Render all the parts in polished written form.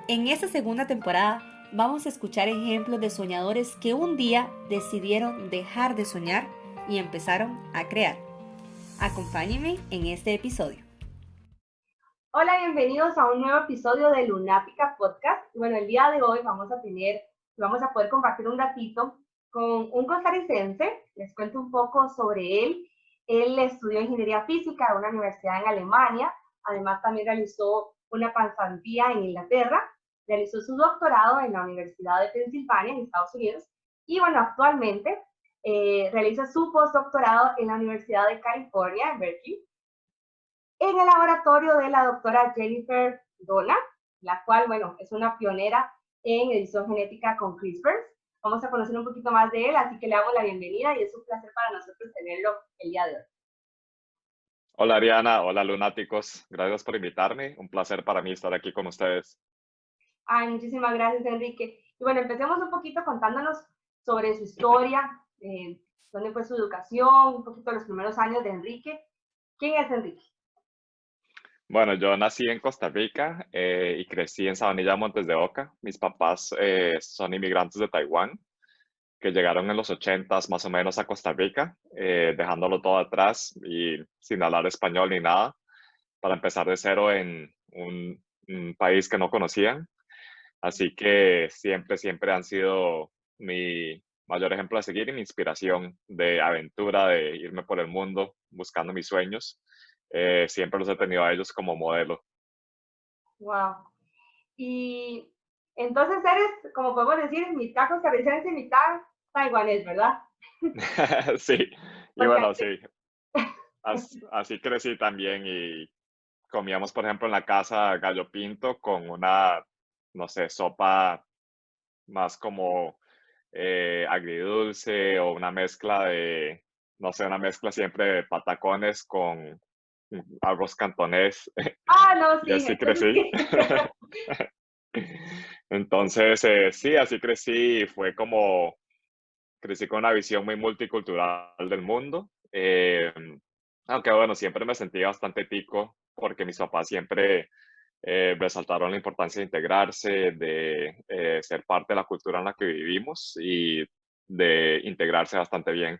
En esta segunda temporada vamos a escuchar ejemplos de soñadores que un día decidieron dejar de soñar y empezaron a crear. Acompáñenme en este episodio. Hola, bienvenidos a un nuevo episodio de Lunática Podcast. Bueno, el día de hoy vamos a poder compartir un ratito con un costarricense. Les cuento un poco sobre él. Él estudió ingeniería física en una universidad en Alemania. Además, también realizó una pasantía en Inglaterra. Realizó su doctorado en la Universidad de Pensilvania, en Estados Unidos. Y bueno, actualmente realiza su postdoctorado en la Universidad de California, en Berkeley, en el laboratorio de la doctora Jennifer Dolan, la cual, bueno, es una pionera en edición genética con CRISPR. Vamos a conocer un poquito más de él, así que le damos la bienvenida y es un placer para nosotros tenerlo el día de hoy. Hola Ariana, hola lunáticos, gracias por invitarme, un placer para mí estar aquí con ustedes. Ay, muchísimas gracias, Enrique. Y bueno, empecemos un poquito contándonos sobre su historia, dónde fue su educación, un poquito los primeros años de Enrique. ¿Quién es Enrique? Bueno, yo nací en Costa Rica y crecí en Sabanilla, Montes de Oca. Mis papás son inmigrantes de Taiwán que llegaron en los 80s más o menos a Costa Rica, dejándolo todo atrás y sin hablar español ni nada, para empezar de cero en un país que no conocían. Así que siempre han sido mi mayor ejemplo a seguir y mi inspiración de aventura, de irme por el mundo buscando mis sueños. Siempre los he tenido a ellos como modelo. Wow. Y entonces eres, como podemos decir, mitad costarricense y mitad taiwanés, ¿verdad? Sí, y Porque bueno, sí, así crecí también y comíamos, por ejemplo, en la casa gallo pinto con una, no sé, sopa más como agridulce o una mezcla de, no sé, una mezcla siempre de patacones con arroz cantonés no, y sí, así entonces crecí. sí. Entonces, sí, así crecí, fue como, crecí con una visión muy multicultural del mundo. Aunque bueno, siempre me sentí bastante tico porque mis papás siempre resaltaron la importancia de integrarse, de ser parte de la cultura en la que vivimos y de integrarse bastante bien.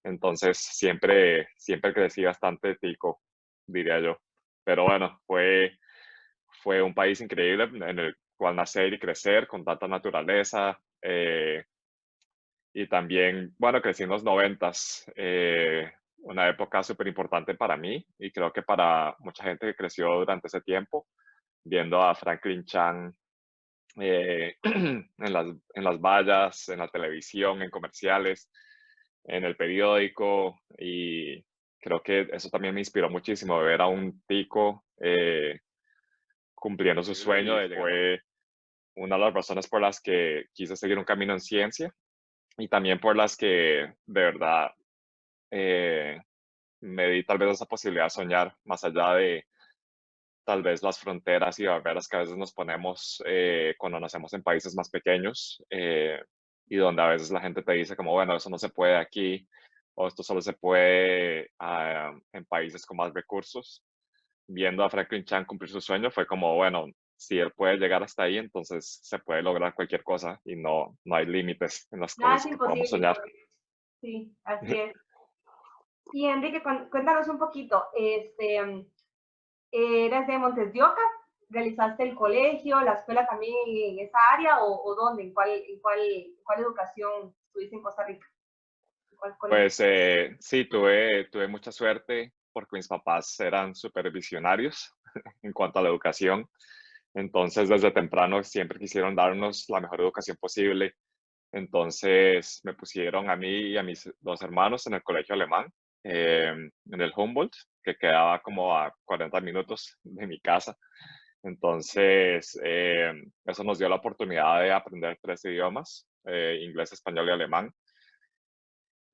Entonces, siempre crecí bastante tico, diría yo. Pero bueno, fue un país increíble en el cual nacer y crecer con tanta naturaleza. Y también, bueno, crecí en los noventas, una época súper importante para mí y creo que para mucha gente que creció durante ese tiempo, viendo a Franklin Chan en las vallas, en la televisión, en comerciales, en el periódico y creo que eso también me inspiró muchísimo, ver a un tico cumpliendo su sueño Y de llegar. fue una de las razones por las que quise seguir un camino en ciencia y también por las que de verdad eh, me di tal vez esa posibilidad de soñar más allá de tal vez las fronteras y barreras que a veces nos ponemos cuando nacemos en países más pequeños y donde a veces la gente te dice como, bueno, eso no se puede aquí o esto solo se puede en países con más recursos. Viendo a Franklin Chan cumplir su sueño fue como, bueno, si él puede llegar hasta ahí, entonces se puede lograr cualquier cosa y no hay límites en las Nada es cosas que podamos imposible, soñar. correcto. Sí, así es. Y Enrique, cuéntanos un poquito, ¿eres de Montes de Oca? ¿Realizaste el colegio, la escuela también en esa área o dónde? ¿En cuál educación estuviste en Costa Rica? ¿En cuál colegio? Pues sí, tuve mucha suerte porque mis papás eran súper visionarios en cuanto a la educación. Entonces, desde temprano siempre quisieron darnos la mejor educación posible. Entonces, me pusieron a mí y a mis dos hermanos en el colegio alemán, en el Humboldt, que quedaba como a 40 minutos de mi casa. Entonces, eso nos dio la oportunidad de aprender tres idiomas, inglés, español y alemán.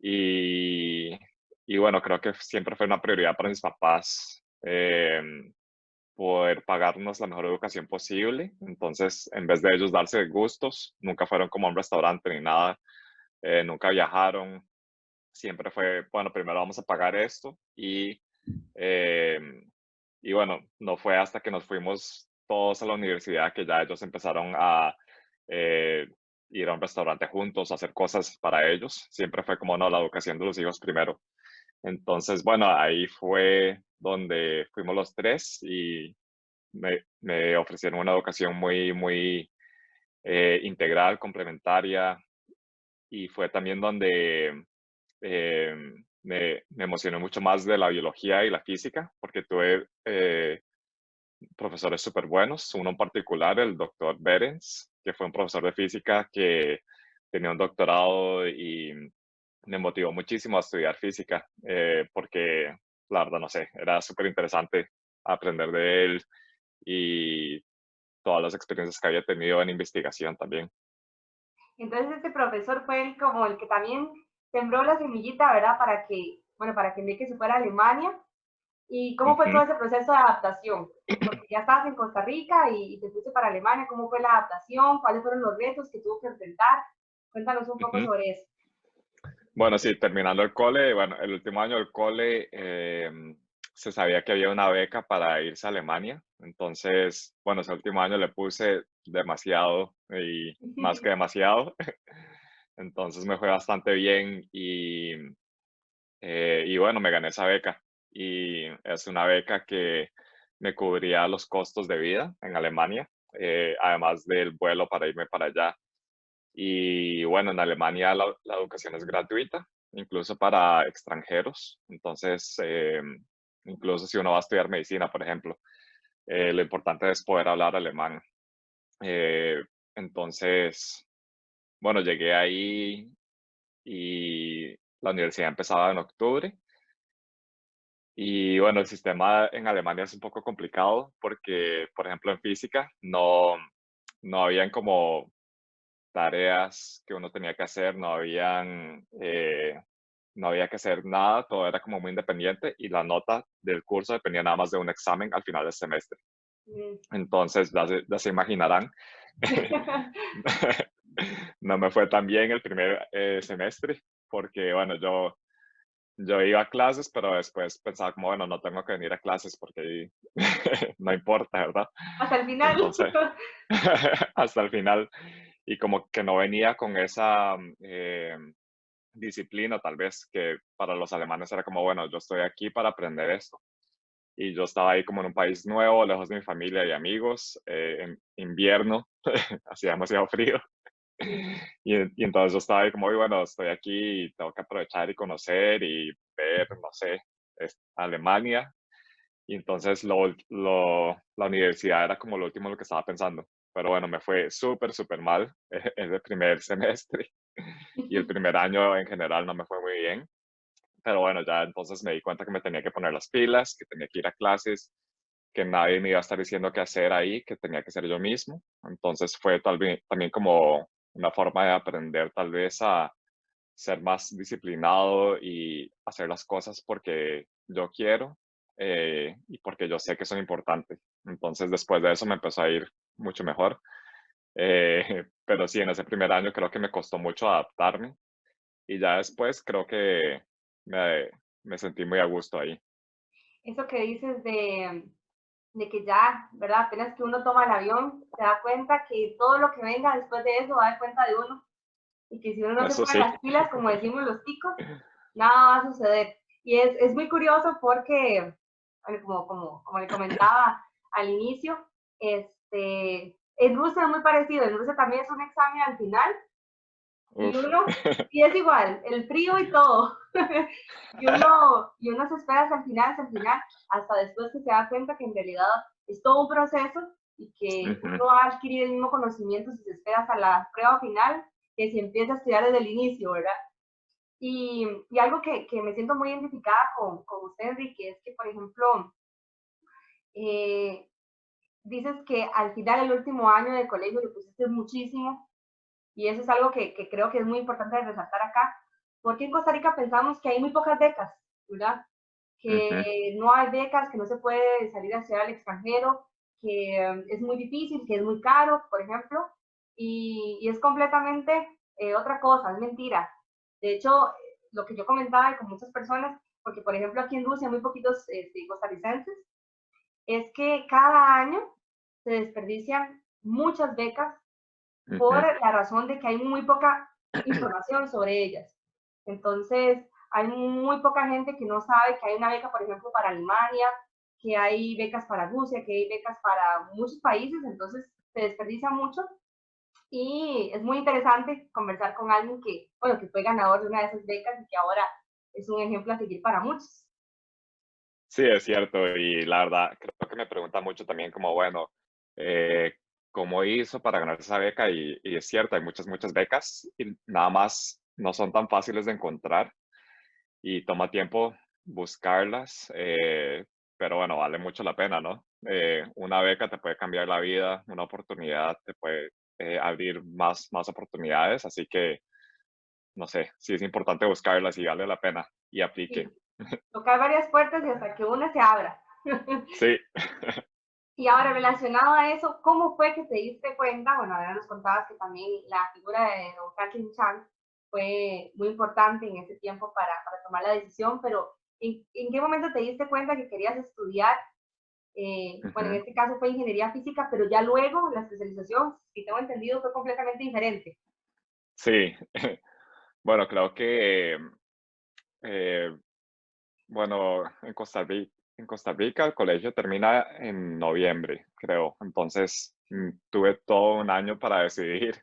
Y, y bueno, creo que siempre fue una prioridad para mis papás poder pagarnos la mejor educación posible. Entonces, en vez de ellos darse gustos, nunca fueron como a un restaurante ni nada, nunca viajaron. Siempre fue, bueno, primero vamos a pagar esto eh, y bueno, no fue hasta que nos fuimos todos a la universidad, que ya ellos empezaron a eh, ir a un restaurante juntos, a hacer cosas para ellos. Siempre fue como, no, la educación de los hijos primero. Entonces, bueno, ahí fue donde fuimos los tres y me ofrecieron una educación muy, muy integral, complementaria, y fue también donde me emocioné mucho más de la biología y la física, porque tuve profesores súper buenos, uno en particular, el doctor Berens, que fue un profesor de física que tenía un doctorado y me motivó muchísimo a estudiar física, porque la verdad, no sé, era súper interesante aprender de él y todas las experiencias que había tenido en investigación también. Entonces este profesor fue como el que también sembró la semillita, ¿verdad? Para que Enrique se fuera a Alemania. ¿Y cómo fue todo Ujú, ese proceso de adaptación? Porque ya estabas en Costa Rica y te fuiste para Alemania. ¿Cómo fue la adaptación? ¿Cuáles fueron los retos que tuvo que enfrentar? Cuéntanos un poco ujú. sobre eso. Bueno, sí, terminando el cole, bueno, el último año del cole, se sabía que había una beca para irse a Alemania. Entonces, bueno, ese último año le puse demasiado y más que demasiado. Entonces me fue bastante bien y bueno, me gané esa beca. Y es una beca que me cubría los costos de vida en Alemania, además del vuelo para irme para allá. Y bueno, en Alemania la educación es gratuita, incluso para extranjeros. Entonces, incluso si uno va a estudiar medicina, por ejemplo, lo importante es poder hablar alemán. Eh, entonces, bueno, llegué ahí y la universidad empezaba en octubre. Y bueno, el sistema en Alemania es un poco complicado porque, por ejemplo, en física no habían como tareas que uno tenía que hacer, no había que hacer nada, todo era como muy independiente y la nota del curso dependía nada más de un examen al final del semestre. Mm. Entonces, ya se imaginarán, no me fue tan bien el primer semestre porque, bueno, yo iba a clases, pero después pensaba como, bueno, no tengo que venir a clases porque no importa, ¿verdad? Hasta el final. Entonces, hasta el final, y como que no venía con esa disciplina, tal vez, que para los alemanes era como, bueno, yo estoy aquí para aprender esto. Y yo estaba ahí como en un país nuevo, lejos de mi familia y amigos, en invierno, hacía demasiado frío. Sí. Y entonces yo estaba ahí como, "Uy, bueno, estoy aquí y tengo que aprovechar y conocer y ver, no sé, Alemania". Y entonces la universidad era como lo último en lo que estaba pensando. Pero bueno, me fue súper, súper mal ese primer semestre y el primer año en general no me fue muy bien. Pero bueno, ya entonces me di cuenta que me tenía que poner las pilas, que tenía que ir a clases, que nadie me iba a estar diciendo qué hacer ahí, que tenía que ser yo mismo. Entonces fue también como una forma de aprender tal vez a ser más disciplinado y hacer las cosas porque yo quiero y porque yo sé que son importantes. Entonces después de eso me empezó a ir mucho mejor. Pero sí, en ese primer año creo que me costó mucho adaptarme y ya después creo que me, me sentí muy a gusto ahí. Eso que dices de que ya, ¿verdad? Apenas que uno toma el avión, se da cuenta que todo lo que venga después de eso va a dar cuenta de uno y que si uno no se Eso pone sí. las pilas, como decimos los ticos, nada va a suceder. Y es muy curioso porque, bueno, como le comentaba al inicio, en Rusia es muy parecido, en Rusia también es un examen al final y Uf. y es igual, el frío y todo. Y uno se espera hasta el final, hasta después que se da cuenta que en realidad es todo un proceso y que Ujú. uno va a adquirir el mismo conocimiento si se espera hasta la prueba final que si empieza a estudiar desde el inicio, ¿verdad? Y algo que me siento muy identificada con usted, Enrique, es que, por ejemplo, eh, dices que al final del último año de colegio le pusiste muchísimo y eso es algo que creo que es muy importante de resaltar acá, porque en Costa Rica pensamos que hay muy pocas becas, ¿verdad? Ujú. Que no hay becas, que no se puede salir a estudiar al extranjero, que es muy difícil, que es muy caro, por ejemplo, y es completamente otra cosa, es mentira. De hecho, lo que yo comentaba con muchas personas, porque por ejemplo aquí en Rusia hay muy poquitos costarricenses, es que cada año se desperdician muchas becas por Ujú. la razón de que hay muy poca información sobre ellas. Entonces, hay muy poca gente que no sabe que hay una beca, por ejemplo, para Alemania, que hay becas para Rusia, que hay becas para muchos países, entonces se desperdicia mucho y es muy interesante conversar con alguien que, bueno, que fue ganador de una de esas becas y que ahora es un ejemplo a seguir para muchos. Sí, es cierto. Y la verdad, creo que me pregunta mucho también como, bueno, eh, ¿cómo hizo para ganar esa beca? Y es cierto, hay muchas, muchas becas y nada más no son tan fáciles de encontrar y toma tiempo buscarlas, pero bueno, vale mucho la pena, ¿no? Una beca te puede cambiar la vida, una oportunidad te puede abrir más oportunidades, así que, no sé, sí es importante buscarlas y vale la pena y aplique. Y tocar varias puertas y hasta que una se abra. Sí. Y ahora, relacionado a eso, ¿cómo fue que te diste cuenta? Bueno, ahora nos contabas que también la figura de don Franklin Chang fue muy importante en ese tiempo para tomar la decisión, pero ¿en qué momento te diste cuenta que querías estudiar? Bueno, en Ujú. este caso fue ingeniería física, pero ya luego la especialización, si tengo entendido, fue completamente diferente. Sí. Bueno, creo que, eh, bueno, en Costa Rica el colegio termina en noviembre, creo. Entonces, tuve todo un año para decidir,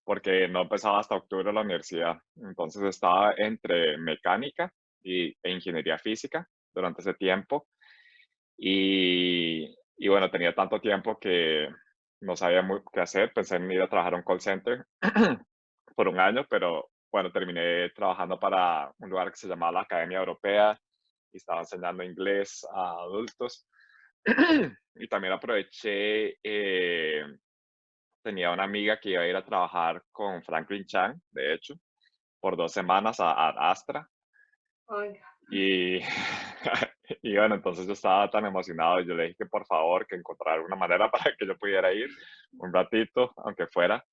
porque no empezaba hasta octubre la universidad. Entonces, estaba entre mecánica e ingeniería física durante ese tiempo. Y bueno, tenía tanto tiempo que no sabía muy qué hacer. Pensé en ir a trabajar a un call center por un año, pero bueno, terminé trabajando para un lugar que se llamaba la Academia Europea y estaba enseñando inglés a adultos. Y también aproveché, tenía una amiga que iba a ir a trabajar con Franklin Chang, de hecho, por 2 semanas a Astra. Oiga, Y, y bueno, entonces yo estaba tan emocionado, yo le dije que por favor, que encontrara una manera para que yo pudiera ir un ratito, aunque fuera.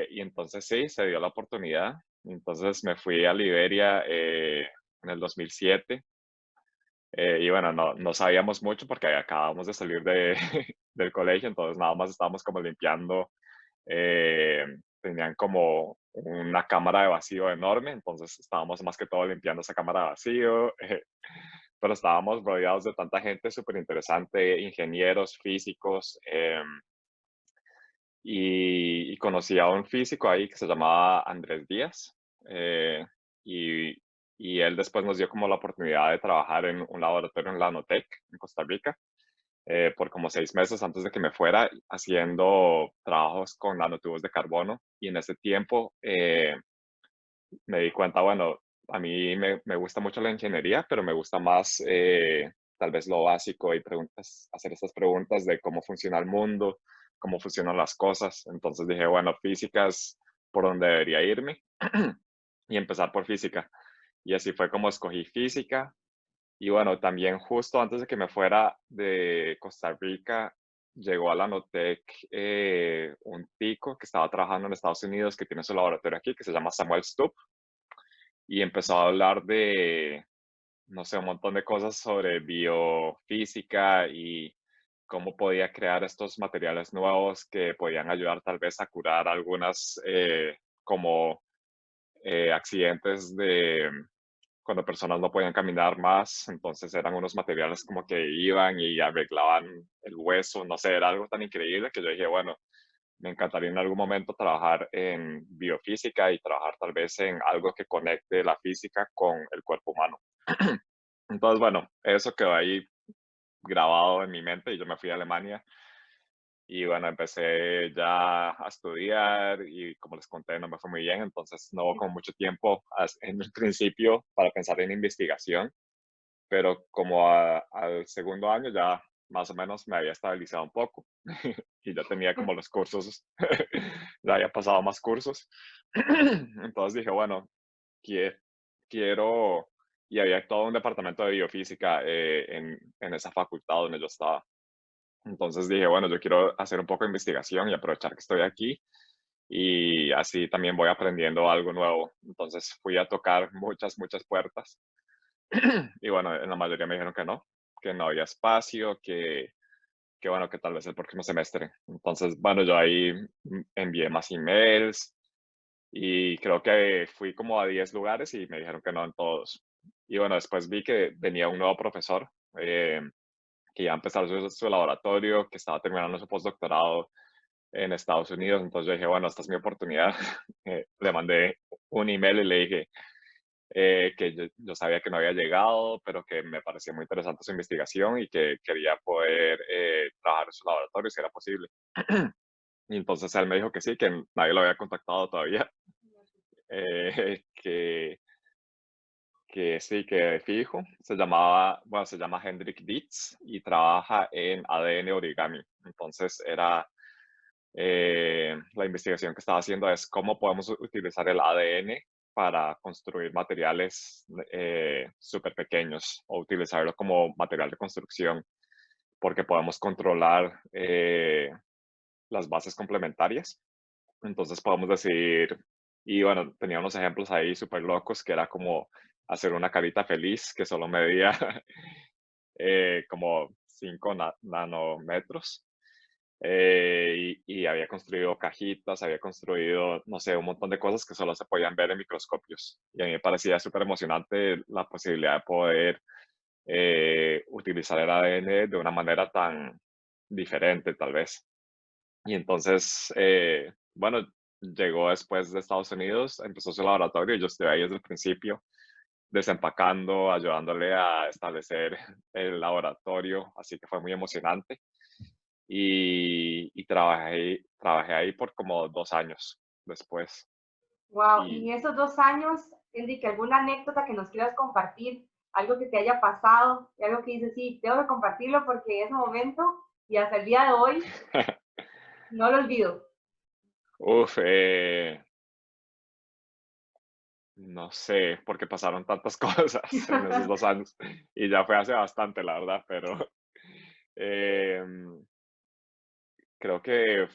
Y entonces sí, se dio la oportunidad. Entonces me fui a Liberia en el 2007. Y bueno, no sabíamos mucho porque acabamos de salir del colegio, entonces nada más estábamos como limpiando. eh, Tenían como una cámara de vacío enorme, entonces estábamos más que todo limpiando esa cámara de vacío. Pero estábamos rodeados de tanta gente súper interesante, ingenieros, físicos, y conocí a un físico ahí que se llamaba Andrés Díaz, eh, y, y él después nos dio como la oportunidad de trabajar en un laboratorio en la Nanotech, en Costa Rica, por como 6 meses antes de que me fuera, haciendo trabajos con nanotubos de carbono. Y en ese tiempo me di cuenta, bueno, a mí me gusta mucho la ingeniería, pero me gusta más tal vez lo básico y hacer estas preguntas de cómo funciona el mundo, cómo funcionan las cosas. Entonces dije, bueno, física es por donde debería irme y empezar por física. Y así fue como escogí física. Y bueno, también justo antes de que me fuera de Costa Rica, llegó a la Notec un tico que estaba trabajando en Estados Unidos, que tiene su laboratorio aquí, que se llama Samuel Stubb, y empezó a hablar de, no sé, un montón de cosas sobre biofísica y cómo podía crear estos materiales nuevos que podían ayudar tal vez a curar algunas como accidentes de cuando personas no podían caminar más, entonces eran unos materiales como que iban y arreglaban el hueso, no sé, era algo tan increíble que yo dije, bueno, me encantaría en algún momento trabajar en biofísica y trabajar tal vez en algo que conecte la física con el cuerpo humano. Entonces, bueno, eso quedó ahí grabado en mi mente y yo me fui a Alemania y bueno, empecé ya a estudiar y como les conté, no me fue muy bien, entonces no hubo como mucho tiempo en el principio para pensar en investigación, pero como al segundo año ya más o menos me había estabilizado un poco y ya tenía como los cursos, ya había pasado más cursos. Entonces dije, bueno, quie- quiero, y había todo un departamento de biofísica en esa facultad donde yo estaba. Entonces dije, bueno, yo quiero hacer un poco de investigación y aprovechar que estoy aquí y así también voy aprendiendo algo nuevo. Entonces fui a tocar muchas, muchas puertas y bueno, en la mayoría me dijeron que no había espacio, bueno, que tal vez el próximo semestre. Entonces, bueno, yo ahí envié más emails y creo que fui como a 10 lugares y me dijeron que no en todos. Y bueno, después vi que venía un nuevo profesor que iba a empezar su laboratorio, que estaba terminando su postdoctorado en Estados Unidos. Entonces yo dije, bueno, esta es mi oportunidad. Le mandé un email y le dije que yo sabía que no había llegado, pero que me parecía muy interesante su investigación y que quería poder trabajar en su laboratorio si era posible. Y entonces él me dijo que sí, que nadie lo había contactado todavía, que sí, que fijo. Se llama Hendrik Dietz y trabaja en ADN origami. Entonces la investigación que estaba haciendo es cómo podemos utilizar el ADN para construir materiales súper pequeños o utilizarlo como material de construcción, porque podemos controlar las bases complementarias. Entonces podemos decir, y bueno, tenía unos ejemplos ahí súper locos, que era como hacer una carita feliz que solo medía como 5 nanómetros. Y había construido cajitas, había construido, no sé, un montón de cosas que solo se podían ver en microscopios. Y a mí me parecía súper emocionante la posibilidad de poder utilizar el ADN de una manera tan diferente, tal vez. Y entonces, bueno, llegó después de Estados Unidos, empezó su laboratorio y yo estuve ahí desde el principio, desempacando, ayudándole a establecer el laboratorio, así que fue muy emocionante. Y trabajé ahí por como 2 años después. Wow, y Y en esos 2 años, Enrique, ¿alguna anécdota que nos quieras compartir? Algo que te haya pasado, y algo que dices, sí, tengo que compartirlo porque en ese momento y hasta el día de hoy no lo olvido. uf, no sé, porque pasaron tantas cosas en esos 2 años y ya fue hace bastante, la verdad, pero em, creo que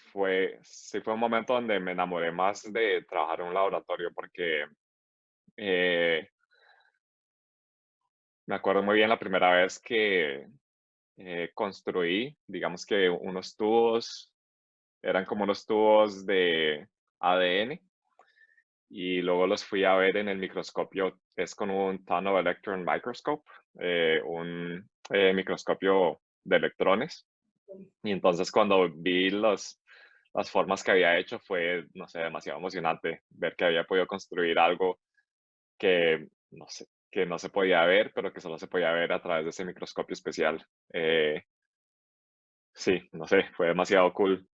sí fue un momento donde me enamoré más de trabajar en un laboratorio porque eh, me acuerdo muy bien la primera vez que construí, digamos que unos tubos, eran como unos tubos de ADN y luego los fui a ver en el microscopio, es con un Tunnel Electron Microscope, un microscopio de electrones. Y entonces cuando vi las formas que había hecho fue, no sé, demasiado emocionante ver que había podido construir algo que, no sé, que no se podía ver, pero que solo se podía ver a través de ese microscopio especial. Sí, no sé, fue demasiado cool.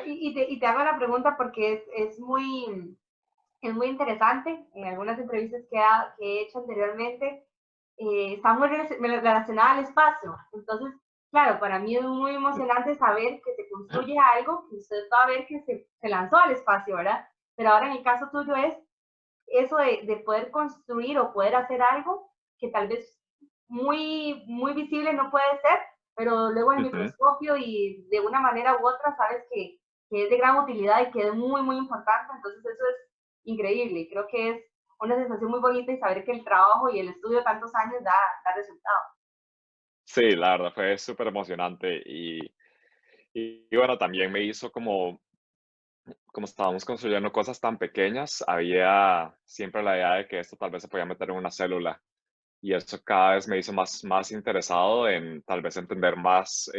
Y te hago la pregunta porque es muy interesante. En algunas entrevistas que he hecho anteriormente, está muy relacionada al espacio. Entonces, claro, para mí es muy emocionante saber que se construye algo que usted va a ver que se lanzó al espacio, ¿verdad? Pero ahora en el caso tuyo es eso de poder construir o poder hacer algo que tal vez muy visible no puede ser, pero luego en el Ujú. microscopio y de una manera u otra sabes que es de gran utilidad y que es muy importante, entonces eso es increíble. Creo que es una sensación muy bonita y saber que el trabajo y el estudio de tantos años da resultados. Sí, la verdad fue súper emocionante y bueno, también me hizo como estábamos construyendo cosas tan pequeñas, había siempre la idea de que esto tal vez se podía meter en una célula y eso cada vez me hizo más interesado en tal vez entender más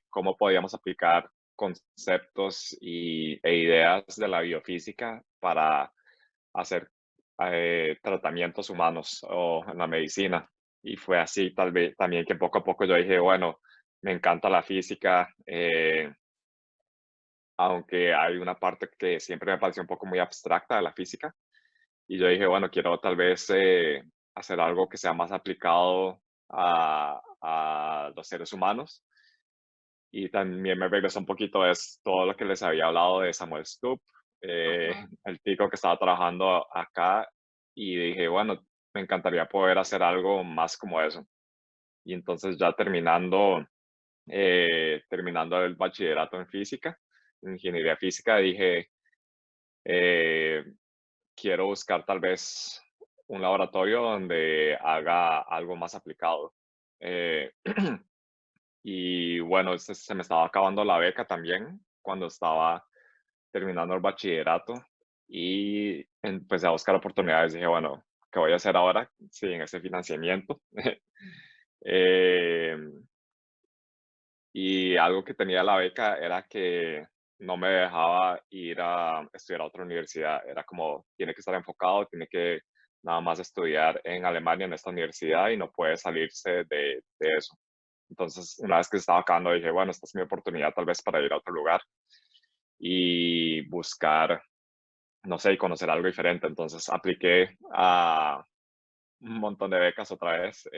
cómo podíamos aplicar conceptos e ideas de la biofísica para hacer tratamientos humanos o en la medicina. Y fue así tal vez también que poco a poco yo dije, bueno, me encanta la física, aunque hay una parte que siempre me pareció un poco muy abstracta de la física. Y yo dije, bueno, quiero tal vez hacer algo que sea más aplicado a los seres humanos. Y también me regresó un poquito es todo lo que les había hablado de Samuel Stubb, Ajá. el tico que estaba trabajando acá. Y dije, bueno, me encantaría poder hacer algo más como eso. Y entonces ya terminando el bachillerato en física, en ingeniería física, dije, eh, quiero buscar tal vez un laboratorio donde haga algo más aplicado. Eh, y bueno, se me estaba acabando la beca también cuando estaba terminando el bachillerato y empecé a buscar oportunidades. Dije, bueno, ¿qué voy a hacer ahora sin ese financiamiento? Em, y algo que tenía la beca era que no me dejaba ir a estudiar a otra universidad. Era como, tiene que estar enfocado, tiene que nada más estudiar en Alemania en esta universidad y no puede salirse de eso. Entonces, una vez que estaba acabando, dije, bueno, esta es mi oportunidad tal vez para ir a otro lugar y buscar, no sé, y conocer algo diferente. Entonces, apliqué a un montón de becas otra vez.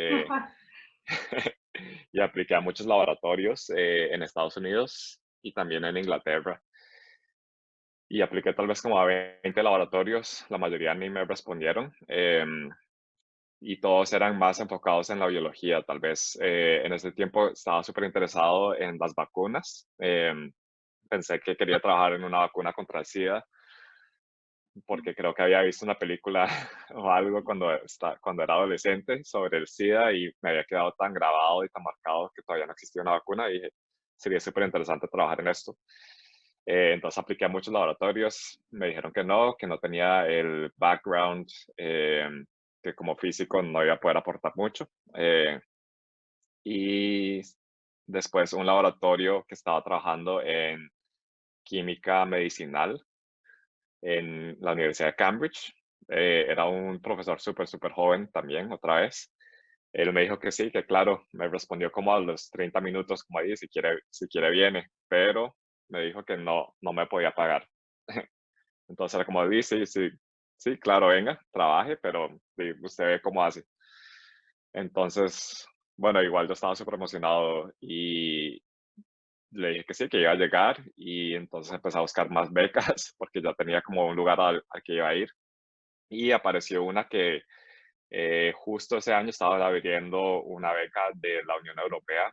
Y apliqué a muchos laboratorios en Estados Unidos y también en Inglaterra. Y apliqué tal vez como a 20 laboratorios, la mayoría ni me respondieron. Y todos eran más enfocados en la biología. Tal vez en ese tiempo estaba súper interesado en las vacunas. Pensé que quería trabajar en una vacuna contra el SIDA porque creo que había visto una película o algo cuando era adolescente sobre el SIDA y me había quedado tan grabado y tan marcado que todavía no existía una vacuna y dije, sería súper interesante trabajar en esto. Entonces apliqué a muchos laboratorios, me dijeron que no tenía el background, eh, que como físico no iba a poder aportar mucho. Y después un laboratorio que estaba trabajando en química medicinal en la Universidad de Cambridge. Era un profesor súper, súper joven también, otra vez. Él me dijo que sí, que claro, me respondió como a los 30 minutos, como ahí, si quiere viene, pero me dijo que no me podía pagar. Entonces era como, sí, sí, sí, claro, venga, trabaje, pero sí, usted ve cómo hace. Entonces, bueno, igual yo estaba súper emocionado y le dije que sí, que iba a llegar y entonces empecé a buscar más becas porque ya tenía como un lugar al que iba a ir y apareció una que justo ese año estaba abriendo una beca de la Unión Europea,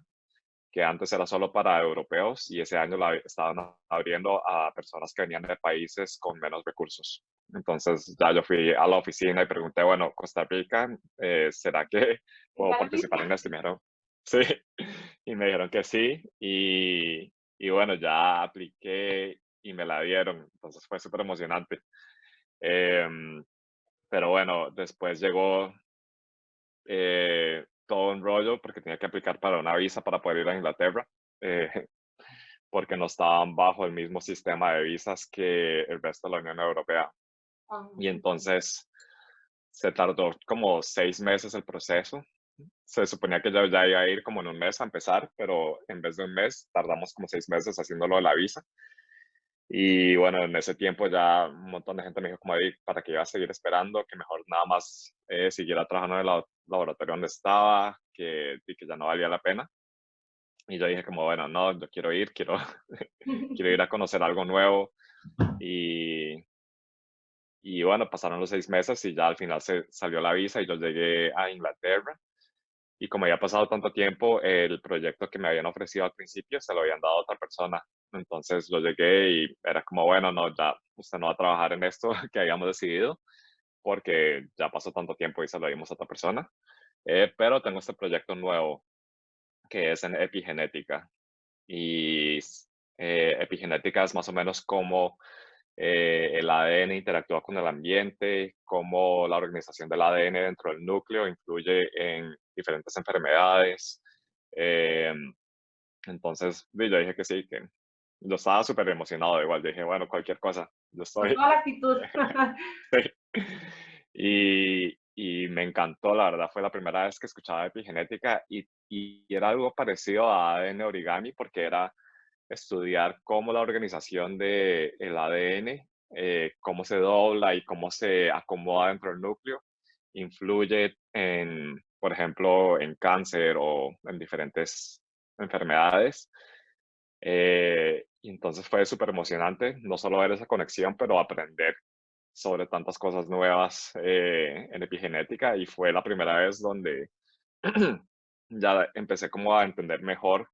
que antes era solo para europeos y ese año la estaban abriendo a personas que venían de países con menos recursos. Entonces ya yo fui a la oficina y pregunté, bueno, Costa Rica, ¿será que ¿Qué puedo participar califica? en esto? Y me dijeron, sí, y me dijeron que sí, y bueno, ya apliqué y me la dieron, entonces fue súper emocionante. Em, pero bueno, después llegó todo un rollo porque tenía que aplicar para una visa para poder ir a Inglaterra, eh, porque no estaban bajo el mismo sistema de visas que el resto de la Unión Europea. Ah, Y entonces se tardó como 6 meses el proceso. Se suponía que yo ya iba a ir como en un mes a empezar, pero en vez de un mes tardamos como 6 meses haciéndolo de la visa. Y bueno, en ese tiempo ya un montón de gente me dijo como, "Ey, para que iba a seguir esperando, que mejor nada más siguiera trabajando en el laboratorio donde estaba, y que ya no valía la pena". Y yo dije como, bueno, no, yo quiero ir, quiero ir a conocer algo nuevo. Y, y bueno, pasaron los 6 meses y ya al final se salió la visa y yo llegué a Inglaterra. Y como había pasado tanto tiempo, el proyecto que me habían ofrecido al principio se lo habían dado a otra persona. Entonces yo llegué y era como, bueno, no, ya usted no va a trabajar en esto que habíamos decidido, porque ya pasó tanto tiempo y se lo dimos a otra persona. Pero tengo este proyecto nuevo que es en epigenética. Y epigenética es más o menos cómo el ADN interactúa con el ambiente, cómo la organización del ADN dentro del núcleo influye en diferentes enfermedades. Eh, entonces, yo dije que sí, que yo estaba súper emocionado igual. Dije, bueno, cualquier cosa, yo Con estoy. toda la actitud. Sí. Y me encantó, la verdad, fue la primera vez que escuchaba epigenética y era algo parecido a ADN origami porque era estudiar cómo la organización del ADN, cómo se dobla y cómo se acomoda dentro del núcleo, influye en, por ejemplo, en cáncer o en diferentes enfermedades. Y entonces fue súper emocionante, no solo ver esa conexión, pero aprender sobre tantas cosas nuevas en epigenética y fue la primera vez donde ya empecé como a entender mejor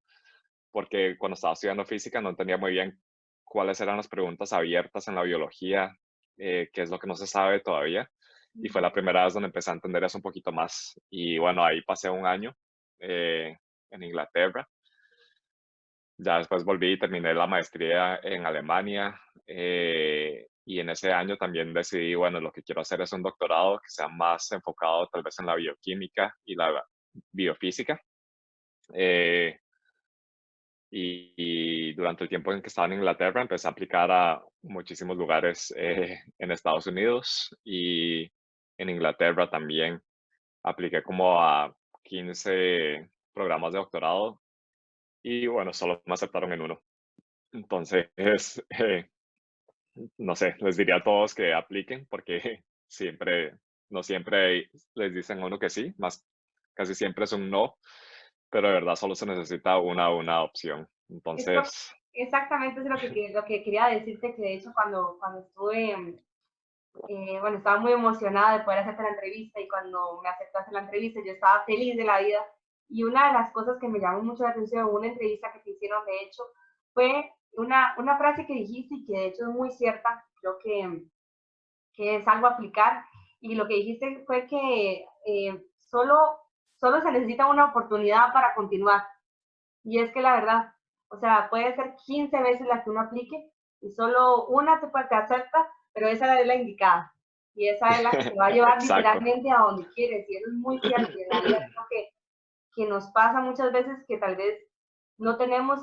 porque cuando estaba estudiando física no entendía muy bien cuáles eran las preguntas abiertas en la biología, qué es lo que no se sabe todavía. Y fue la primera vez donde empecé a entender eso un poquito más. Y bueno, ahí pasé un año eh, en Inglaterra Ya después volví y terminé la maestría en Alemania, y en ese año también decidí, bueno, lo que quiero hacer es un doctorado que sea más enfocado tal vez en la bioquímica y la biofísica. Eh, y durante el tiempo en que estaba en Inglaterra empecé a aplicar a muchísimos lugares en Estados Unidos y en Inglaterra también apliqué como a 15 programas de doctorado y bueno, solo me aceptaron en uno. Entonces, no sé, les diría a todos que apliquen porque siempre, no siempre les dicen a uno que sí, más casi siempre es un no, pero de verdad solo se necesita una opción. Esto Entonces, exactamente es lo que quería decirte, que de hecho cuando estuve, bueno, estaba muy emocionada de poder hacerte la entrevista y cuando me aceptaste la entrevista yo estaba feliz de la vida. Y una de las cosas que me llamó mucho la atención en una entrevista que te hicieron, de hecho, fue una frase que dijiste y que de hecho es muy cierta, creo que es algo a aplicar. Y lo que dijiste fue que solo se necesita una oportunidad para continuar. Y es que la verdad, o sea, puede ser 15 veces la que uno aplique y solo una te acepta, pero esa es la indicada. Y esa es la que te va a llevar exacto. literalmente a donde quieres. Y eso es muy cierto. Y en la vida creo que nos pasa muchas veces que tal vez no tenemos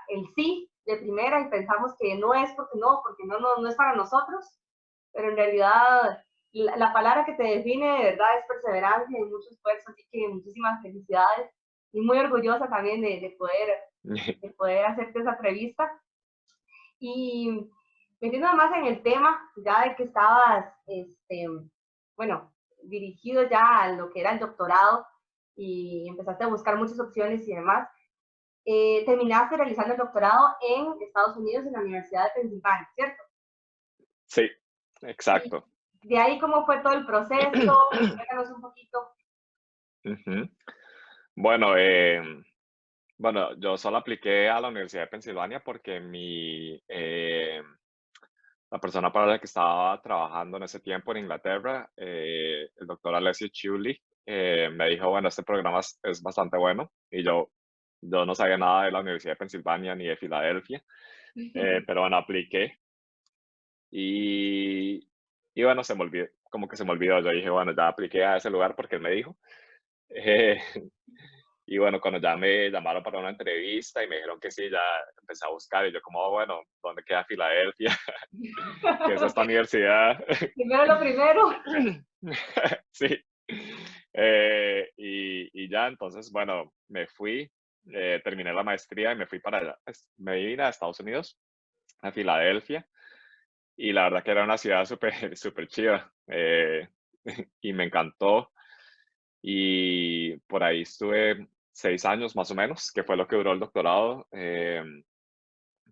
el sí de primera y pensamos que no es porque no es para nosotros, pero en realidad la palabra que te define de verdad es perseverancia y mucho esfuerzo, así que muchísimas felicidades y muy orgullosa también de poder hacerte esa entrevista. Y metiéndonos más en el tema, ya de que estabas, bueno, dirigido ya a lo que era el doctorado y empezaste a buscar muchas opciones y demás, terminaste realizando el doctorado en Estados Unidos en la Universidad de Pensilvania, ¿cierto? Sí, Y exacto. de ahí, ¿cómo fue todo el proceso? Cuéntanos un poquito. Ujú. Bueno, bueno, yo solo apliqué a la Universidad de Pensilvania porque la persona para la que estaba trabajando en ese tiempo en Inglaterra, el doctor Alessio Ciulli, me dijo, bueno, este programa es bastante bueno. Y yo no sabía nada de la Universidad de Pensilvania ni de Filadelfia, pero bueno, apliqué y, y bueno, se me olvidó, como que se me olvidó. Yo dije, bueno, ya apliqué a ese lugar porque él me dijo. Eh, y bueno, cuando ya me llamaron para una entrevista y me dijeron que sí, ya empecé a buscar y yo como, "Oh, bueno, ¿dónde queda Filadelfia? ¿Qué es esta universidad?" Primero lo primero. Sí. Y ya, entonces, bueno, me fui, terminé la maestría y me fui para allá. Me vine a Estados Unidos, a Filadelfia, y la verdad que era una ciudad súper, súper chida, y me encantó. Y por ahí estuve 6 años más o menos, que fue lo que duró el doctorado,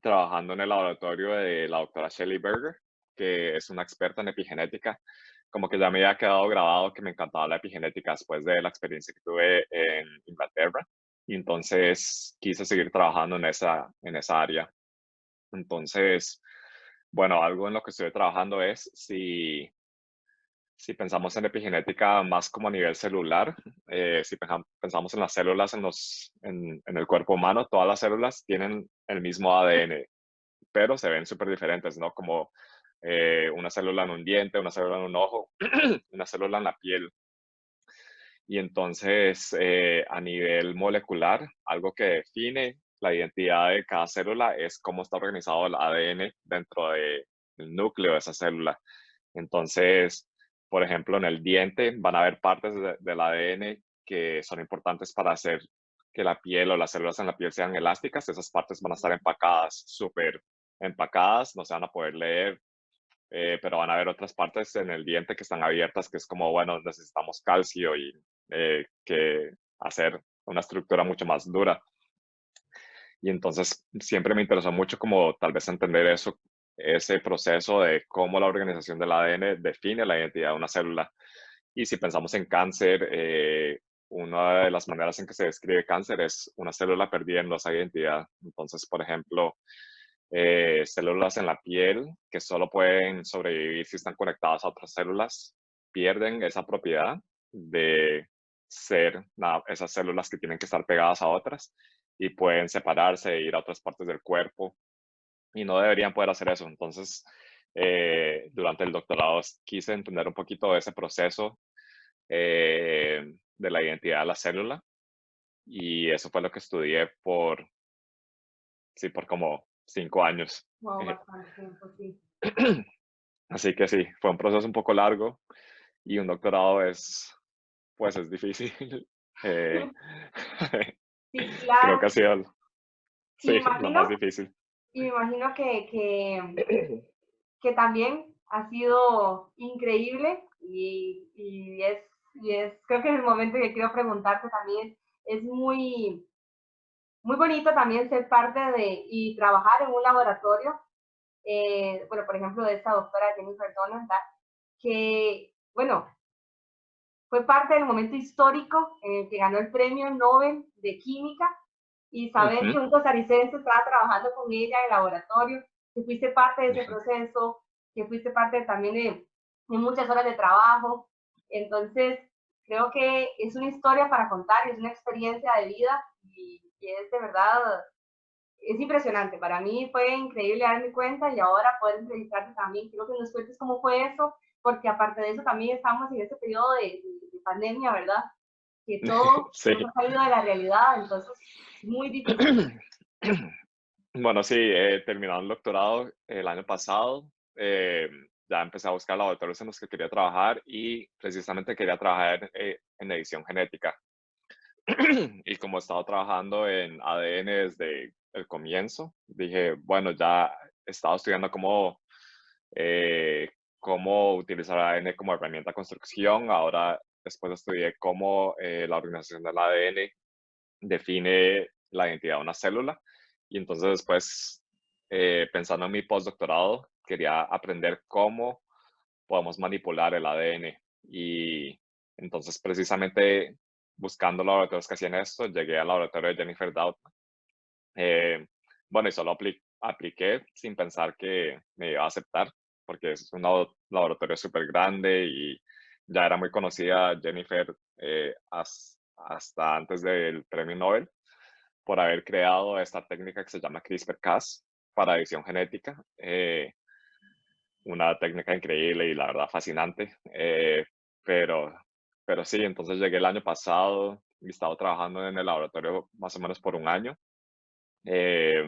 trabajando en el laboratorio de la doctora Shelley Berger, que es una experta en epigenética. Como que ya me había quedado grabado que me encantaba la epigenética después de la experiencia que tuve en Inglaterra. Y entonces quise seguir trabajando en esa área. Entonces, bueno, algo en lo que estoy trabajando es si pensamos en epigenética más como a nivel celular, si pensamos en las células en el cuerpo humano, todas las células tienen el mismo ADN, pero se ven súper diferentes, ¿no? Como una célula en un diente, una célula en un ojo, una célula en la piel. Y entonces, a nivel molecular, algo que define la identidad de cada célula es cómo está organizado el ADN dentro del núcleo de esa célula. Entonces, por ejemplo, en el diente van a haber partes del ADN que son importantes para hacer que la piel o las células en la piel sean elásticas. Esas partes van a estar empacadas, súper empacadas, no se van a poder leer, pero van a haber otras partes en el diente que están abiertas, que es como, bueno, necesitamos calcio y que hacer una estructura mucho más dura. Y entonces siempre me interesó mucho como tal vez entender eso, ese proceso de cómo la organización del ADN define la identidad de una célula. Y si pensamos en cáncer, una de las maneras en que se describe cáncer es una célula perdiendo esa identidad. Entonces, por ejemplo, células en la piel que solo pueden sobrevivir si están conectadas a otras células, pierden esa propiedad de ser esas células que tienen que estar pegadas a otras y pueden separarse e ir a otras partes del cuerpo y no deberían poder hacer eso. Entonces, durante el doctorado quise entender un poquito de ese proceso de la identidad de la célula y eso fue lo que estudié sí, por como 5 años. Wow, bastante tiempo, sí. Así que sí, fue un proceso un poco largo y un doctorado pues es difícil. Eh, Sí, creo que claro. ha sido, Y sí, me lo imagino, más difícil. y me imagino que también ha sido increíble creo que en el momento que quiero preguntarte también es muy, muy bonito también ser parte y trabajar en un laboratorio, bueno, por ejemplo, de esta doctora Jennifer Dolan, que, bueno, fue parte del momento histórico en el que ganó el premio Nobel de Química y saber Ujú, que un costarricense estaba trabajando con ella en el laboratorio, que fuiste parte de ese ujú. proceso, que fuiste parte también de muchas horas de trabajo. Entonces, creo que es una historia para contar y es una experiencia de vida y es de verdad, es impresionante. Para mí fue increíble darme cuenta y ahora poder entrevistarte también. Quiero que nos cuentes cómo fue eso, porque aparte de eso también estamos en este periodo de pandemia, ¿verdad? Que todo Sí. nos ha salido de la realidad, entonces es muy difícil. Bueno, sí, terminado el doctorado el año pasado. Ya empecé a buscar laboratorios en los que quería trabajar y precisamente quería trabajar en edición genética. Y como he estado trabajando en ADN desde el comienzo, dije, bueno, ya he estado estudiando eh, cómo utilizar ADN como herramienta de construcción. Ahora, después estudié cómo la organización del ADN define la identidad de una célula. Y entonces después, pensando en mi postdoctorado, quería aprender cómo podemos manipular el ADN. Y entonces, precisamente buscando laboratorios que hacían esto, llegué al laboratorio de Jennifer Doudna. Eh, bueno, y solo apliqué sin pensar que me iba a aceptar, porque es un laboratorio súper grande y ya era muy conocida Jennifer hasta antes del premio Nobel por haber creado esta técnica que se llama CRISPR-Cas para edición genética. Una técnica increíble y la verdad fascinante. Pero, pero sí, entonces llegué el año pasado y he estado trabajando en el laboratorio más o menos por un año. Eh,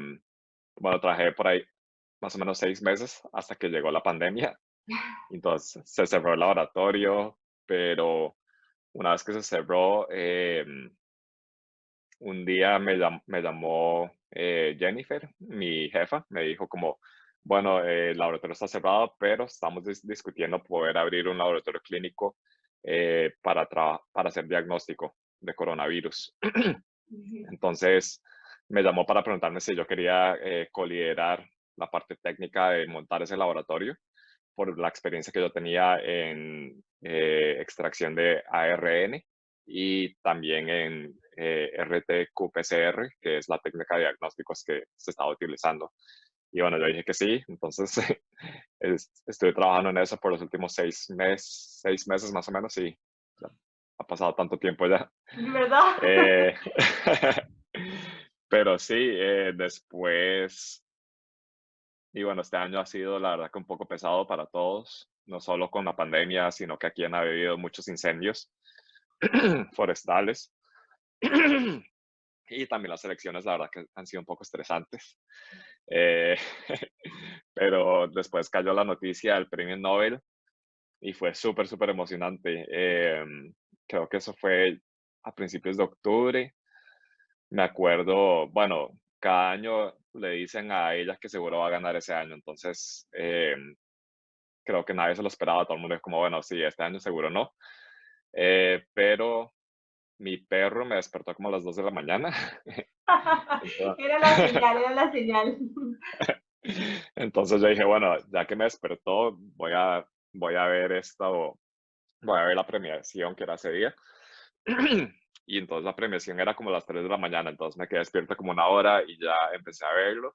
bueno, trabajé por ahí más o menos 6 meses hasta que llegó la pandemia. Entonces se cerró el laboratorio, pero una vez que se cerró, un día me llamó Jennifer, mi jefa, me dijo como, bueno, el laboratorio está cerrado, pero estamos discutiendo poder abrir un laboratorio clínico para hacer diagnóstico de coronavirus. Entonces me llamó para preguntarme si yo quería coliderar la parte técnica de montar ese laboratorio por la experiencia que yo tenía en extracción de ARN y también en RT-qPCR, que es la técnica de diagnósticos que se estaba utilizando. Y bueno, yo dije que sí, entonces estuve trabajando en eso por los últimos 6 meses más o menos y ya, ha pasado tanto tiempo ya. ¿Verdad? Eh, pero sí, después, y bueno, este año ha sido la verdad que un poco pesado para todos, no solo con la pandemia, sino que aquí han habido muchos incendios forestales. Y también las elecciones, la verdad que han sido un poco estresantes. Eh, pero después cayó la noticia del premio Nobel y fue súper, súper emocionante. Creo que eso fue a principios de octubre. Me acuerdo, bueno, cada año le dicen a ella que seguro va a ganar ese año, entonces creo que nadie se lo esperaba, todo el mundo es como, bueno, sí, este año seguro no. Pero mi perro me despertó como a las 2 de la mañana. Entonces, Era la señal, era la señal. entonces yo dije, bueno, ya que me despertó, voy a ver esto, voy a ver la premiación que era ese día. Y entonces la premiación era como a las 3 de la mañana, entonces me quedé despierto como una hora y ya empecé a verlo.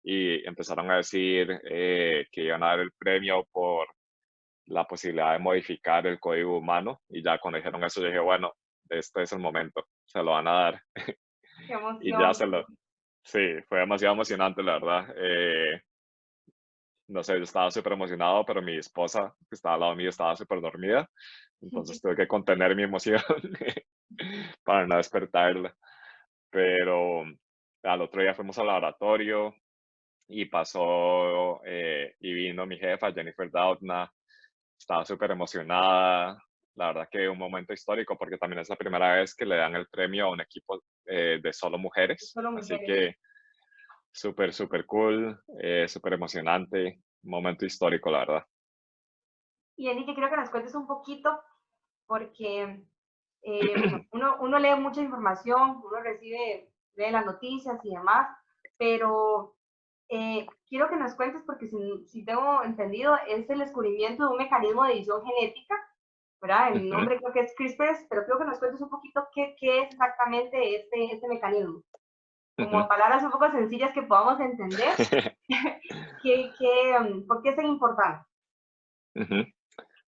Y empezaron a decir que iban a dar el premio por la posibilidad de modificar el código humano. Y ya cuando dijeron eso, yo dije, bueno, este es el momento, se lo van a dar. Qué Y ya emoción. sí, fue demasiado emocionante, la verdad. No sé, yo estaba súper emocionado, pero mi esposa, que estaba al lado mío, estaba súper dormida. Entonces tuve que contener mi emoción para no despertarla. Pero al otro día fuimos al laboratorio y pasó y vino mi jefa, Jennifer Doudna. Estaba súper emocionada. La verdad que un momento histórico porque también es la primera vez que le dan el premio a un equipo de solo mujeres. Solo Así mujeres. que súper, súper cool, súper emocionante. Un momento histórico, la verdad. Y Enrique, quiero que nos cuentes un poquito, porque bueno, uno lee mucha información, uno lee las noticias y demás, pero quiero que nos cuentes, porque si tengo entendido, es el descubrimiento de un mecanismo de edición genética, ¿verdad? El Ujú, nombre creo que es CRISPR, pero quiero que nos cuentes un poquito qué es exactamente este mecanismo. Como ujú. palabras un poco sencillas que podamos entender, ¿por qué es tan importante? Ujú.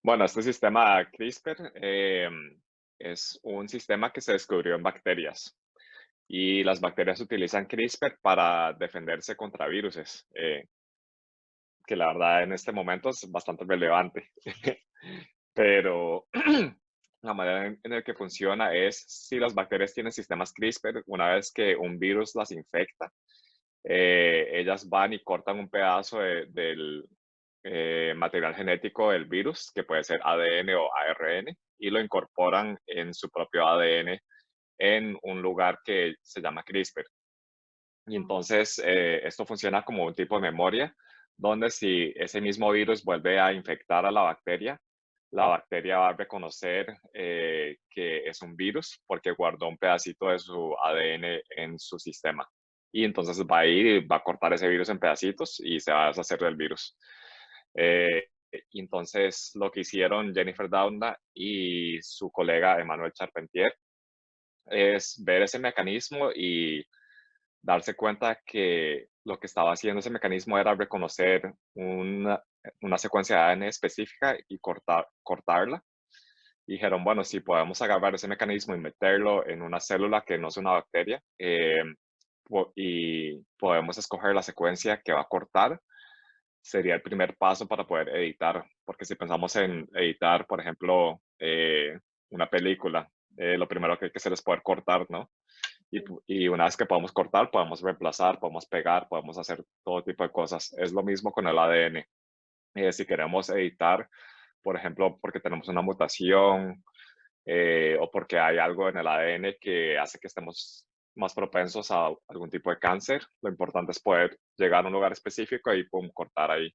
Bueno, este sistema CRISPR es un sistema que se descubrió en bacterias y las bacterias utilizan CRISPR para defenderse contra viruses, que la verdad en este momento es bastante relevante. Pero la manera en la que funciona es si las bacterias tienen sistemas CRISPR, una vez que un virus las infecta, ellas van y cortan un pedazo del material genético del virus, que puede ser ADN o ARN, y lo incorporan en su propio ADN en un lugar que se llama CRISPR. Y entonces esto funciona como un tipo de memoria, donde si ese mismo virus vuelve a infectar a la bacteria va a reconocer que es un virus porque guardó un pedacito de su ADN en su sistema. Y entonces va a ir y va a cortar ese virus en pedacitos y se va a deshacer del virus. Eh, y entonces lo que hicieron Jennifer Doudna y su colega Emmanuel Charpentier es ver ese mecanismo y darse cuenta que lo que estaba haciendo ese mecanismo era reconocer una secuencia de ADN específica y cortarla. Y dijeron, bueno, si podemos agarrar ese mecanismo y meterlo en una célula que no es una bacteria, y podemos escoger la secuencia que va a cortar, sería el primer paso para poder editar. Porque si pensamos en editar, por ejemplo, una película, lo primero que hay que hacer es poder cortar, ¿no? Y una vez que podamos cortar, podemos reemplazar, podemos pegar, podemos hacer todo tipo de cosas. Es lo mismo con el ADN. Si queremos editar, por ejemplo, porque tenemos una mutación o porque hay algo en el ADN que hace que estemos más propensos a algún tipo de cáncer, lo importante es poder llegar a un lugar específico y pum, cortar ahí.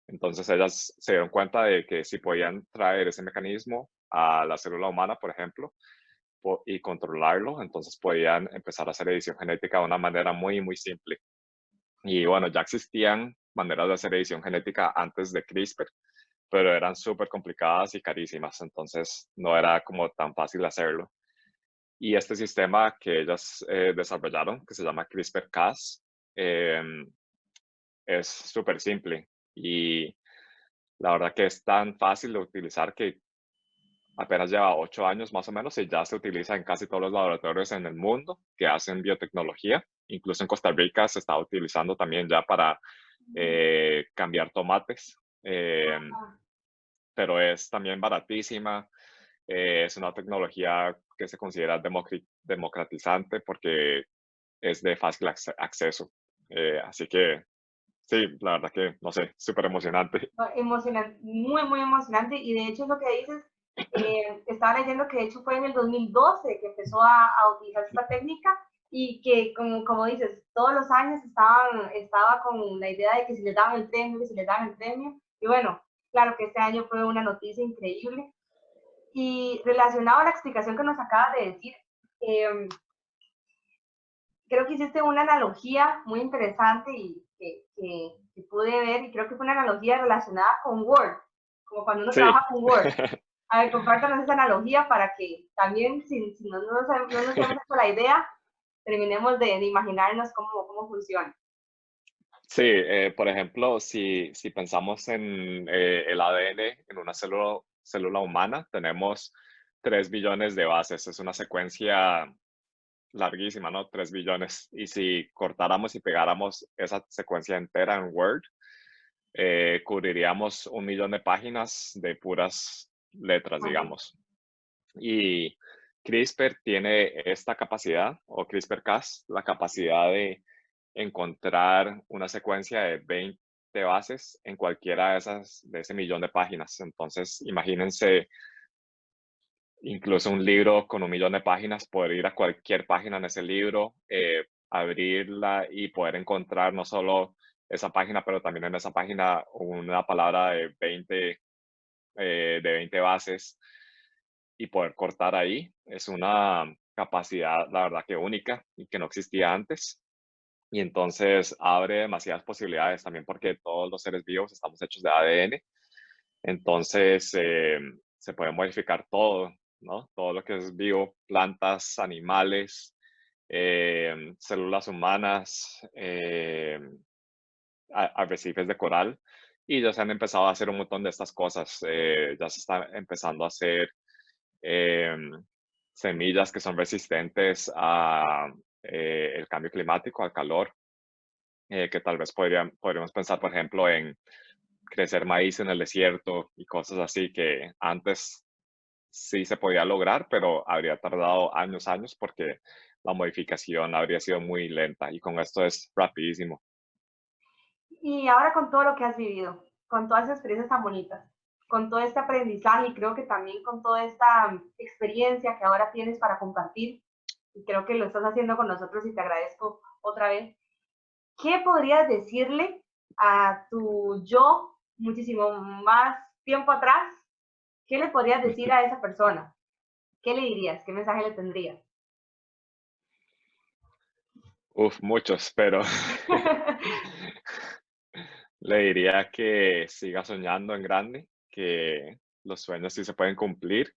Entonces ellas se dieron cuenta de que si podían traer ese mecanismo a la célula humana, por ejemplo, y controlarlo, entonces podían empezar a hacer edición genética de una manera muy, muy simple. Y bueno, ya existían maneras de hacer edición genética antes de CRISPR, pero eran súper complicadas y carísimas, entonces no era como tan fácil hacerlo. Y este sistema que ellas desarrollaron, que se llama CRISPR-Cas, eh, es súper simple y la verdad que es tan fácil de utilizar que apenas lleva 8 años más o menos y ya se utiliza en casi todos los laboratorios en el mundo que hacen biotecnología. Incluso en Costa Rica se está utilizando también ya para cambiar tomates, pero es también baratísima. Es una tecnología que se considera democratizante porque es de fácil acceso. Así que sí, la verdad que, no sé, súper emocionante. Emocionante, muy, muy emocionante. Y de hecho, lo que dices, estaba leyendo que de hecho fue en el 2012 que empezó a utilizar esta técnica y que, como dices, todos los años estaba con la idea de que si les daban el premio, que si les daban el premio. Y bueno, claro que este año fue una noticia increíble. Y relacionado a la explicación que nos acabas de decir, eh, creo que hiciste una analogía muy interesante y que pude ver, y creo que fue una analogía relacionada con Word, como cuando uno Sí. trabaja con Word. A ver, compártanos esa analogía para que también, si no nos hemos hecho la idea, terminemos de imaginarnos cómo funciona. Sí, por ejemplo, si pensamos en el ADN en una célula humana, tenemos 3 billones de bases. Es una secuencia larguísima, ¿no? 3 billones. Y si cortáramos y pegáramos esa secuencia entera en Word, cubriríamos 1 millón de páginas de puras letras, Ajá. digamos. Y CRISPR tiene esta capacidad, o CRISPR-Cas, la capacidad de encontrar una secuencia de 20 bases en cualquiera de ese millón de páginas. Entonces, imagínense incluso un libro con 1 millón de páginas, poder ir a cualquier página en ese libro, abrirla y poder encontrar no solo esa página, pero también en esa página una palabra de 20 bases y poder cortar ahí. Es una capacidad, la verdad, que única y que no existía antes. Y entonces abre demasiadas posibilidades también porque todos los seres vivos estamos hechos de ADN. Entonces se puede modificar todo, ¿no? Todo lo que es vivo, plantas, animales, células humanas, arrecifes de coral. Y ya se han empezado a hacer un montón de estas cosas. Ya se está empezando a hacer em, semillas que son resistentes a el cambio climático, al calor, que tal vez podríamos pensar, por ejemplo, en crecer maíz en el desierto y cosas así que antes sí se podía lograr, pero habría tardado años porque la modificación habría sido muy lenta y con esto es rapidísimo. Y ahora con todo lo que has vivido, con todas esas experiencias tan bonitas, con todo este aprendizaje y creo que también con toda esta experiencia que ahora tienes para compartir, y creo que lo estás haciendo con nosotros y te agradezco otra vez, ¿qué podrías decirle a tu yo muchísimo más tiempo atrás? ¿Qué le podrías decir a esa persona? ¿Qué le dirías? ¿Qué mensaje le tendrías? Uf, muchos, pero le diría que siga soñando en grande, que los sueños sí se pueden cumplir,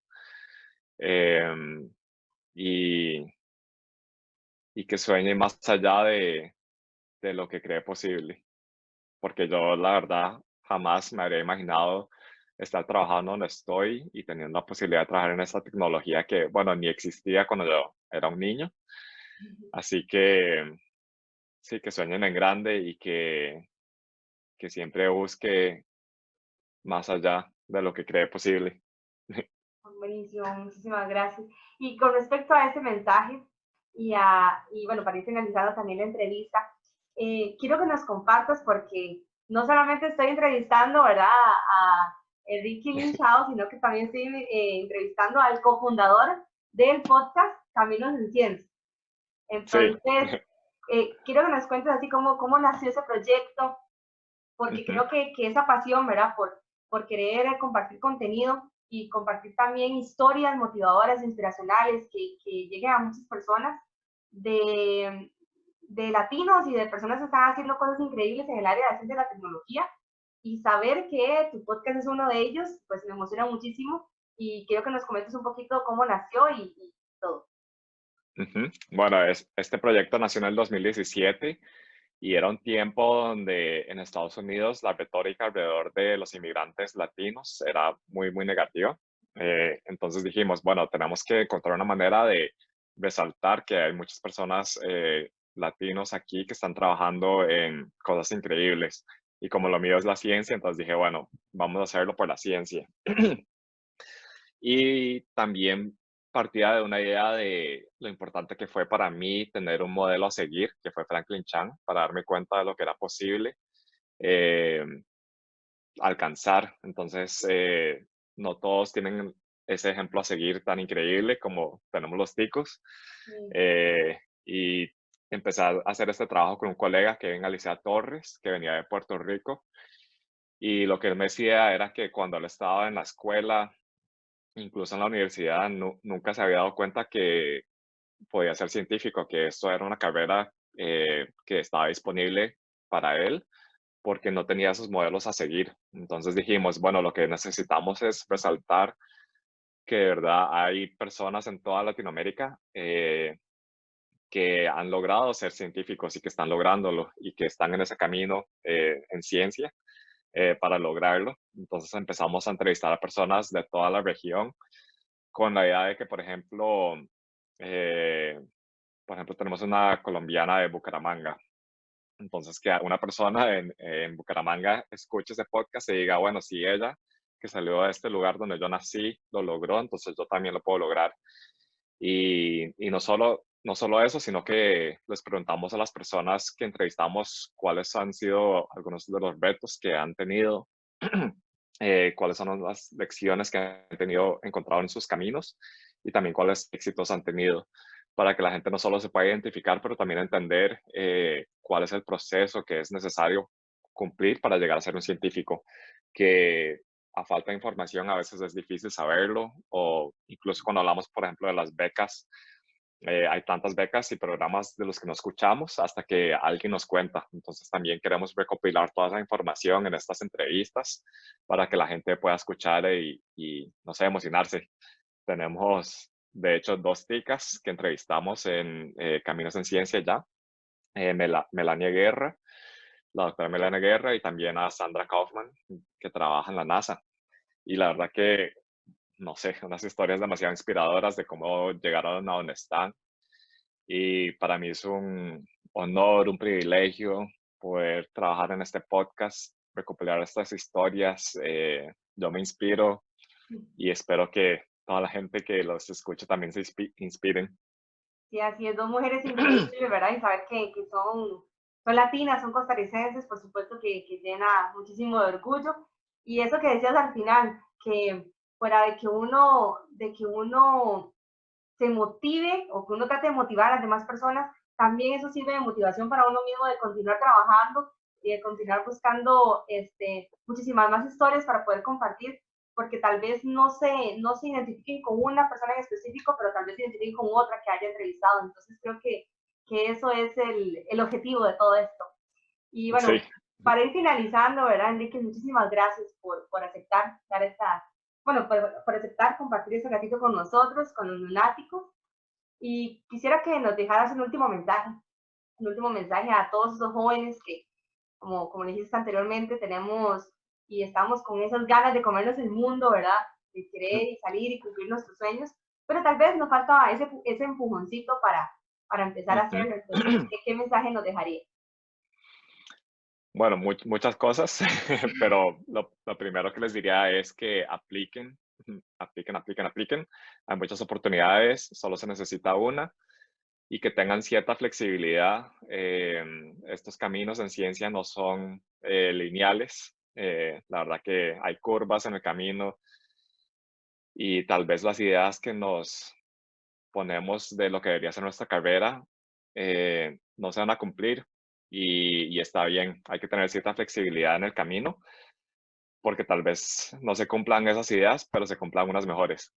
em, y, y que sueñe más allá de lo que cree posible. Porque yo, la verdad, jamás me habría imaginado estar trabajando donde estoy y teniendo la posibilidad de trabajar en esta tecnología que, bueno, ni existía cuando yo era un niño. Así que sí, que sueñen en grande y que siempre busque más allá de lo que cree posible. Buenísimo, muchísimas gracias. Y con respecto a ese mensaje, y bueno, para ir finalizando también la entrevista, quiero que nos compartas porque no solamente estoy entrevistando, ¿verdad?, a Enrique Linchao, sino que también estoy entrevistando al cofundador del podcast Caminos en Ciencia. Sí. Entonces, quiero que nos cuentes así cómo nació ese proyecto, porque Ujú, creo que esa pasión, ¿verdad? Por querer compartir contenido y compartir también historias motivadoras, inspiracionales, que lleguen a muchas personas de, de latinos y de personas que están haciendo cosas increíbles en el área de la ciencia y la tecnología. Y saber que tu podcast es uno de ellos, pues me emociona muchísimo. Y quiero que nos comentes un poquito cómo nació y todo. ujú. Bueno, este proyecto nació en el 2017 y era un tiempo donde en Estados Unidos la retórica alrededor de los inmigrantes latinos era muy negativa. Entonces dijimos, bueno, tenemos que encontrar una manera de resaltar que hay muchas personas latinos aquí que están trabajando en cosas increíbles. Y como lo mío es la ciencia, entonces dije, bueno, vamos a hacerlo por la ciencia. Y también partía de una idea de lo importante que fue para mí tener un modelo a seguir, que fue Franklin Chan, para darme cuenta de lo que era posible eh, alcanzar. Entonces, no todos tienen ese ejemplo a seguir tan increíble como tenemos los ticos. Sí. Y empecé a hacer este trabajo con un colega, Kevin Alicia Torres, que venía de Puerto Rico. Y lo que él me decía era que cuando él estaba en la escuela, incluso en la universidad, nunca se había dado cuenta que podía ser científico, que esto era una carrera que estaba disponible para él porque no tenía esos modelos a seguir. Entonces dijimos, bueno, lo que necesitamos es resaltar que de verdad hay personas en toda Latinoamérica que han logrado ser científicos y que están lográndolo y que están en ese camino en ciencia para lograrlo. Entonces empezamos a entrevistar a personas de toda la región con la idea de que, por ejemplo, eh, por ejemplo, tenemos una colombiana de Bucaramanga. Entonces, que una persona en Bucaramanga escuche ese podcast y diga, bueno, si ella que salió de este lugar donde yo nací lo logró, entonces yo también lo puedo lograr. Y no solo eso, sino que les preguntamos a las personas que entrevistamos cuáles han sido algunos de los retos que han tenido, cuáles son las lecciones que han tenido encontrado en sus caminos y también cuáles éxitos han tenido, para que la gente no solo se pueda identificar, pero también entender cuál es el proceso que es necesario cumplir para llegar a ser un científico, que a falta de información a veces es difícil saberlo, o incluso cuando hablamos, por ejemplo, de las becas, hay tantas becas y programas de los que no escuchamos hasta que alguien nos cuenta. Entonces también queremos recopilar toda esa información en estas entrevistas para que la gente pueda escuchar y no sé, emocionarse. Tenemos, de hecho, 2 ticas que entrevistamos en Caminos en Ciencia ya, Melania Guerra, la doctora Melania Guerra, y también a Sandra Kaufman, que trabaja en la NASA. Y la verdad que, no sé, unas historias demasiado inspiradoras de cómo llegaron a donde están. Y para mí es un honor, un privilegio poder trabajar en este podcast, recopilar estas historias. Yo me inspiro y espero que toda la gente que los escuche también se inspiren. Sí, así es, 2 mujeres increíbles, ¿verdad? Y saber que son latinas, son costarricenses, por supuesto que llena muchísimo de orgullo. Y eso que decías al final, que fuera de que uno se motive o que uno trate de motivar a las demás personas, también eso sirve de motivación para uno mismo de continuar trabajando y de continuar buscando muchísimas más historias para poder compartir, porque tal vez no se identifiquen con una persona en específico, pero tal vez se identifiquen con otra que haya entrevistado. Entonces creo que eso es el objetivo de todo esto. Y bueno, Sí, para ir finalizando, ¿verdad, Enrique? Muchísimas gracias por aceptar dar bueno, por aceptar compartir este ratito con nosotros, con los lunáticos. Y quisiera que nos dejaras un último mensaje a todos esos jóvenes que, como dijiste anteriormente, tenemos y estamos con esas ganas de comernos el mundo, ¿verdad? De querer y salir y cumplir nuestros sueños, pero tal vez nos falta ese empujoncito para empezar a hacerlo. Entonces, ¿qué mensaje nos dejaría? bueno, muchas cosas, pero lo primero que les diría es que apliquen, apliquen. Hay muchas oportunidades, solo se necesita una y que tengan cierta flexibilidad. Estos caminos en ciencia no son lineales. La verdad que hay curvas en el camino y tal vez las ideas que nos ponemos de lo que debería ser nuestra carrera no se van a cumplir y está bien. Hay que tener cierta flexibilidad en el camino porque tal vez no se cumplan esas ideas, pero se cumplan unas mejores.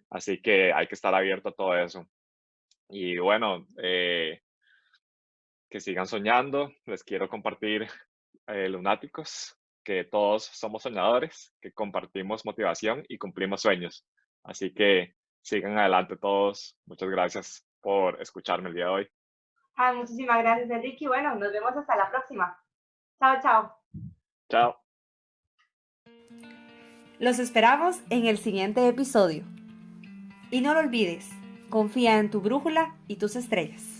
Así que hay que estar abierto a todo eso. Y bueno, que sigan soñando. Les quiero compartir, lunáticos, que todos somos soñadores, que compartimos motivación y cumplimos sueños. Así que sigan adelante todos. Muchas gracias por escucharme el día de hoy. Ah, muchísimas gracias, Enrique. Y bueno, nos vemos hasta la próxima. Chao, chao. Chao. Los esperamos en el siguiente episodio. Y no lo olvides, confía en tu brújula y tus estrellas.